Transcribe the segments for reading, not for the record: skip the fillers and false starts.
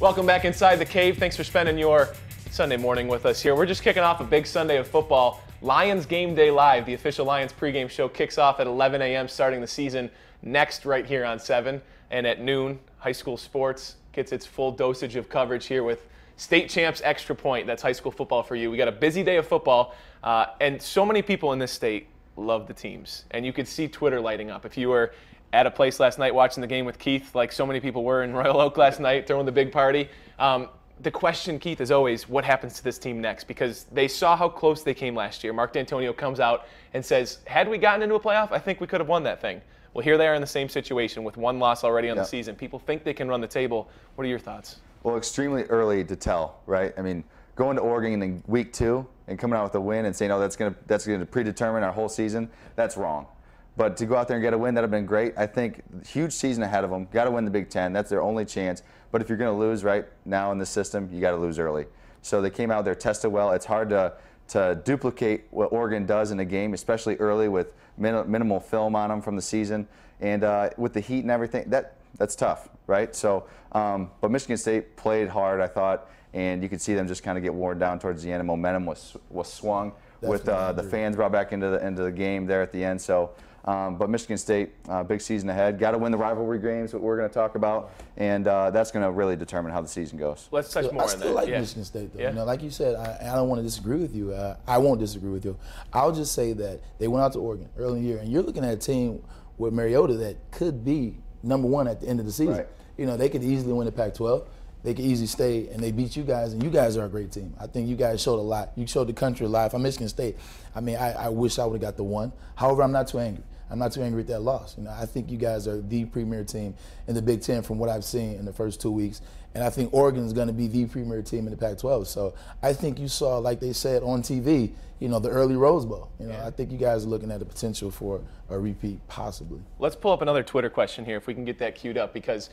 Welcome back inside the cave. Thanks for spending your Sunday morning with us here. We're just kicking off a big Sunday of football. Lions Game Day Live, the official Lions pregame show, kicks off at 11 a.m. starting the season next right here on 7. And at noon, high school sports gets its full dosage of coverage here with State Champs Extra Point. That's high school football for you. We got a busy day of football, and so many people in this state love the teams. And you could see Twitter lighting up. If you were at a place last night watching the game with Keith, like so many people were in Royal Oak last night, throwing the big party, the question, Keith, is always what happens to this team next, because they saw how close they came last year. Mark D'Antonio comes out and says, had we gotten into a playoff, I think we could have won that thing. Well, here they are in the same situation with one loss already on the season. People think they can run the table. What are your thoughts? Well, extremely early to tell, right? I mean, going to Oregon in week 2 and coming out with a win and saying, oh, that's going to predetermine our whole season, that's wrong. But to go out there and get a win, that would have been great. I think huge season ahead of them. Got to win the Big Ten. That's their only chance. But if you're going to lose right now in the system, you got to lose early. So they came out there, tested well. It's hard to duplicate what Oregon does in a game, especially early with minimal film on them from the season. And with the heat and everything, that's tough, right? So, but Michigan State played hard, I thought, and you could see them just kind of get worn down towards the end. And momentum was swung with the fans brought back into the game there at the end. So. But Michigan State, big season ahead. Got to win the rivalry games, what we're going to talk about, and that's going to really determine how the season goes. Let's touch more on that. I still like Michigan State, though. You know, like you said, I don't want to disagree with you. I won't disagree with you. I'll just say that they went out to Oregon early in the year, and you're looking at a team with Mariota that could be #1 at the end of the season. Right. You know, they could easily win the Pac-12. They could easily stay, and they beat you guys, and you guys are a great team. I think you guys showed a lot. You showed the country a lot. If I'm Michigan State, I mean, I wish I would have got the 1. However, I'm not too angry. I'm not too angry at that loss. You know, I think you guys are the premier team in the Big Ten from what I've seen in the first 2 weeks. And I think Oregon is going to be the premier team in the Pac-12. So I think you saw, like they said on TV, you know, the early Rose Bowl. You know, I think you guys are looking at the potential for a repeat, possibly. Let's pull up another Twitter question here, if we can get that queued up, because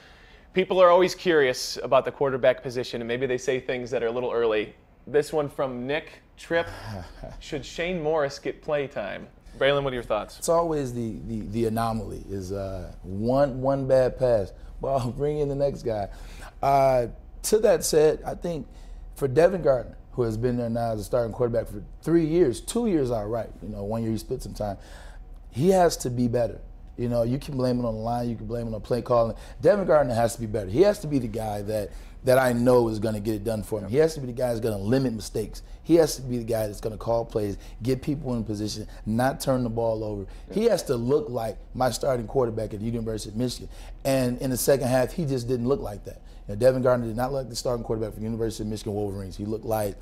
people are always curious about the quarterback position, and maybe they say things that are a little early. This one from Nick Tripp: should Shane Morris get play time? Braylon, what are your thoughts? It's always the anomaly is one bad pass. Well, bring in the next guy. To that said, I think for Devin Gardner, who has been there now as a starting quarterback for 3 years, 2 years outright, you know, 1 year he split some time, he has to be better. You know, you can blame it on the line, you can blame it on play calling. Devin Gardner has to be better. He has to be the guy that I know is going to get it done for him. He has to be the guy that's going to limit mistakes. He has to be the guy that's going to call plays, get people in position, not turn the ball over. He has to look like my starting quarterback at the University of Michigan. And in the second half, he just didn't look like that. You know, Devin Gardner did not look like the starting quarterback for the University of Michigan Wolverines. He looked like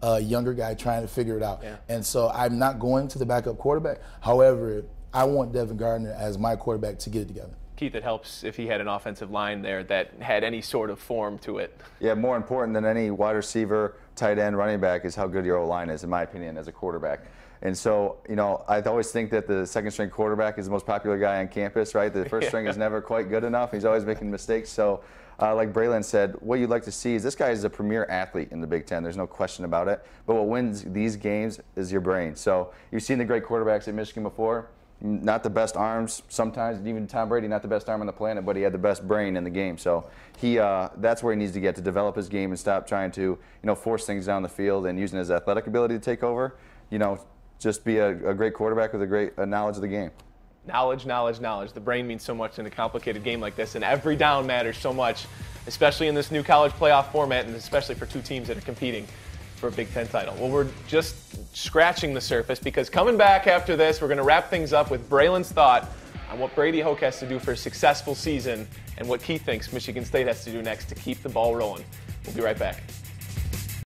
a younger guy trying to figure it out. Yeah. And so I'm not going to the backup quarterback. However, I want Devin Gardner as my quarterback to get it together. Keith, it helps if he had an offensive line there that had any sort of form to it. Yeah, more important than any wide receiver, tight end, running back is how good your O-line is, in my opinion, as a quarterback. And so, you know, I always think that the second-string quarterback is the most popular guy on campus, right? The first string is never quite good enough. He's always making mistakes. So, like Braylon said, what you'd like to see is this guy is a premier athlete in the Big Ten. There's no question about it. But what wins these games is your brain. So you've seen the great quarterbacks at Michigan before. Not the best arms sometimes, even Tom Brady, not the best arm on the planet, but he had the best brain in the game. So that's where he needs to get to develop his game and stop trying to, you know, force things down the field and using his athletic ability to take over. You know, just be a great quarterback with a great knowledge of the game. Knowledge, knowledge, knowledge. The brain means so much in a complicated game like this, and every down matters so much, especially in this new college playoff format, and especially for two teams that are competing for a Big Ten title. Well, we're just scratching the surface, because coming back after this, we're going to wrap things up with Braylon's thought on what Brady Hoke has to do for a successful season and what Keith thinks Michigan State has to do next to keep the ball rolling. We'll be right back.